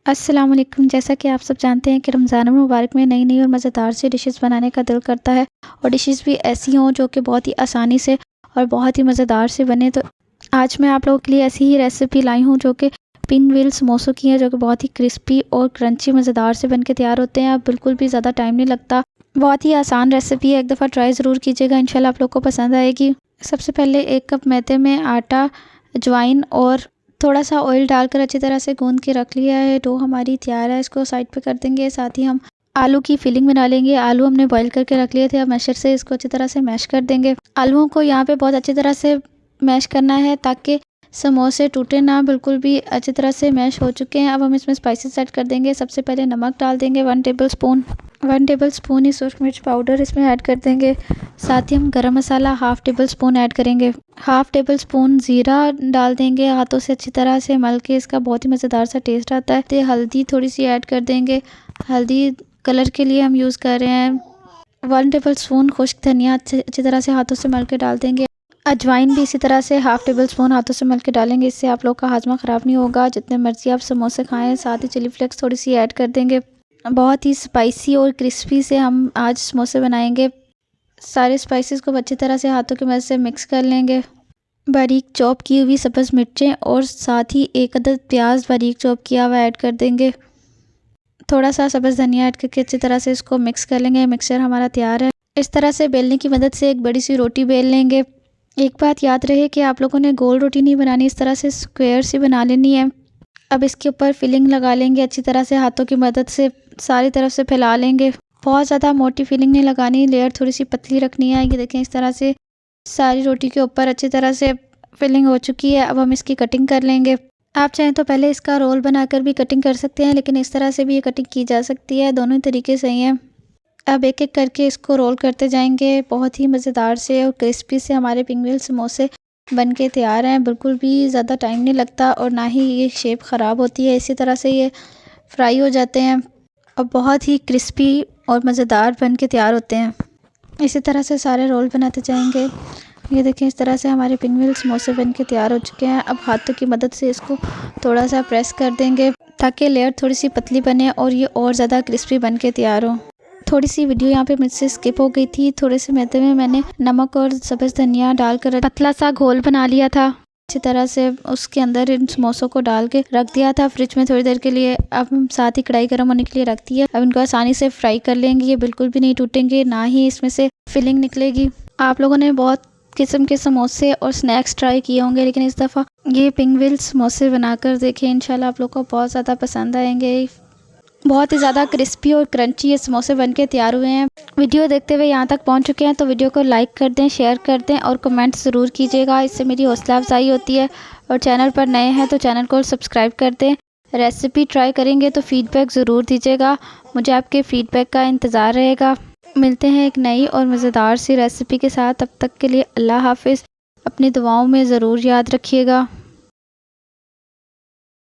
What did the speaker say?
अस्सलाम वालेकुम। जैसा कि आप सब जानते हैं कि रमज़ान मुबारक में नई नई और मज़ेदार सी डिशेस बनाने का दिल करता है और डिशेस भी ऐसी हों जो कि बहुत ही आसानी से और बहुत ही मज़ेदार से बने। तो आज मैं आप लोगों के लिए ऐसी ही रेसिपी लाई हूँ जो कि पिन व्हील समोसों की है, जो कि बहुत ही क्रिस्पी और क्रंची मज़ेदार से बन के तैयार होते हैं। अब बिल्कुल भी ज़्यादा टाइम नहीं लगता, बहुत ही आसान रेसिपी है। एक दफ़ा ट्राई ज़रूर कीजिएगा, इंशाल्लाह आप लोग को पसंद आएगी। सबसे पहले 1 कप मैदे में आटा, अजवाइन और थोड़ा सा ऑयल डालकर अच्छी तरह से गूंद के रख लिया है। डो हमारी तैयार है, इसको साइड पे कर देंगे। साथ ही हम आलू की फिलिंग बना लेंगे। आलू हमने बॉईल करके रख लिए थे, अब मैशर से इसको अच्छी तरह से मैश कर देंगे। आलूओं को यहाँ पे बहुत अच्छी तरह से मैश करना है ताकि समोसे टूटे ना, बिल्कुल भी अच्छी तरह से मैश हो चुके हैं। अब हम इसमें स्पाइसेस ऐड कर देंगे। सबसे पहले नमक डाल देंगे 1 टेबल स्पून ही सूरज मिर्च पाउडर इसमें ऐड कर देंगे। साथ ही हम गरम मसाला 1/2 टेबल स्पून ऐड करेंगे। 1/2 टेबल स्पून ज़ीरा डाल देंगे। हाथों से अच्छी तरह से मल के इसका बहुत ही मज़ेदार सा टेस्ट आता है। तो हल्दी थोड़ी सी ऐड कर देंगे। हल्दी कलर के लिए हम यूज़ कर रहे हैं। 1 टेबल स्पून खुश्क धनिया अच्छी तरह से हाथों से मल के डाल देंगे। अजवाइन भी इसी तरह से 1/2 टेबल स्पून हाथों से मल के डालेंगे, इससे आप लोग का हाजमा ख़राब नहीं होगा। जितने मर्जी आप समोसे खाएं। साथ ही चिली फ्लेक्स थोड़ी सी ऐड कर देंगे। बहुत ही स्पाइसी और क्रिस्पी से हम आज समोसे बनाएंगे। सारे स्पाइसेस को अच्छी तरह से हाथों की मदद से मिक्स कर लेंगे। बारीक चॉप की हुई सब्ज़ मिर्चें और साथ ही 1 अदद प्याज बारीक चॉप किया हुआ ऐड कर देंगे। थोड़ा सा सब्ज़ धनिया ऐड करके अच्छी तरह से इसको मिक्स कर लेंगे। मिक्सचर हमारा तैयार है। इस तरह से बेलने की मदद से एक बड़ी सी रोटी बेल लेंगे। एक बात याद रहे कि आप लोगों ने गोल रोटी नहीं बनानी, इस तरह से स्क्वायर सी बना लेनी है। अब इसके ऊपर फिलिंग लगा लेंगे अच्छी तरह से, हाथों की मदद से सारी तरफ से फैला लेंगे। बहुत ज़्यादा मोटी फिलिंग नहीं लगानी, लेयर थोड़ी सी पतली रखनी है। ये देखें, इस तरह से सारी रोटी के ऊपर अच्छी तरह से फिलिंग हो चुकी है। अब हम इसकी कटिंग कर लेंगे। आप चाहें तो पहले इसका रोल बनाकर भी कटिंग कर सकते हैं, लेकिन इस तरह से भी ये कटिंग की जा सकती है। दोनों ही तरीके सही हैं। अब एक एक करके इसको रोल करते जाएंगे। बहुत ही मज़ेदार से और क्रिस्पी से हमारे पिन व्हील समोसे बन के तैयार हैं। बिल्कुल भी ज़्यादा टाइम नहीं लगता और ना ही ये शेप ख़राब होती है। इसी तरह से ये फ्राई हो जाते हैं और बहुत ही क्रिस्पी और मज़ेदार बन के तैयार होते हैं। इसी तरह से सारे रोल बनाते जाएंगे। ये देखें, इस तरह से हमारे पिन व्हील समोसे बन के तैयार हो चुके हैं। अब हाथों की मदद से इसको थोड़ा सा प्रेस कर देंगे ताकि लेयर थोड़ी सी पतली बने और ये और ज़्यादा क्रिस्पी बन के तैयार हो। थोड़ी सी वीडियो यहाँ पे मुझसे स्किप हो गई थी। थोड़े से मैदे में मैंने नमक और सब्ज़ धनिया डालकर पतला सा घोल बना लिया था। अच्छी तरह से उसके अंदर इन समोसों को डाल के रख दिया था फ्रिज में थोड़ी देर के लिए। अब हम साथ ही कढ़ाई गर्म होने के लिए रख दी है। अब इनको आसानी से फ्राई कर लेंगे। ये बिल्कुल भी नहीं टूटेंगे, ना ही इसमें से फिलिंग निकलेगी। आप लोगों ने बहुत किस्म के समोसे और स्नैक्स ट्राई किए होंगे, लेकिन इस दफ़ा ये पिन व्हील समोसे बनाकर देखें, इंशाल्लाह आप लोग को बहुत ज़्यादा पसंद आएंगे। बहुत ही ज़्यादा क्रिस्पी और क्रंची ये समोसे बनके तैयार हुए हैं। वीडियो देखते हुए यहाँ तक पहुँच चुके हैं तो वीडियो को लाइक कर दें, शेयर कर दें और कमेंट ज़रूर कीजिएगा। इससे मेरी हौसला अफजाई होती है। और चैनल पर नए हैं तो चैनल को सब्सक्राइब कर दें। रेसिपी ट्राई करेंगे तो फ़ीडबैक ज़रूर दीजिएगा। मुझे आपके फ़ीडबैक का इंतज़ार रहेगा। मिलते हैं एक नई और मज़ेदार सी रेसिपी के साथ। तब तक के लिए अल्लाह हाफिज़। अपनी दुआओं में ज़रूर याद रखिएगा।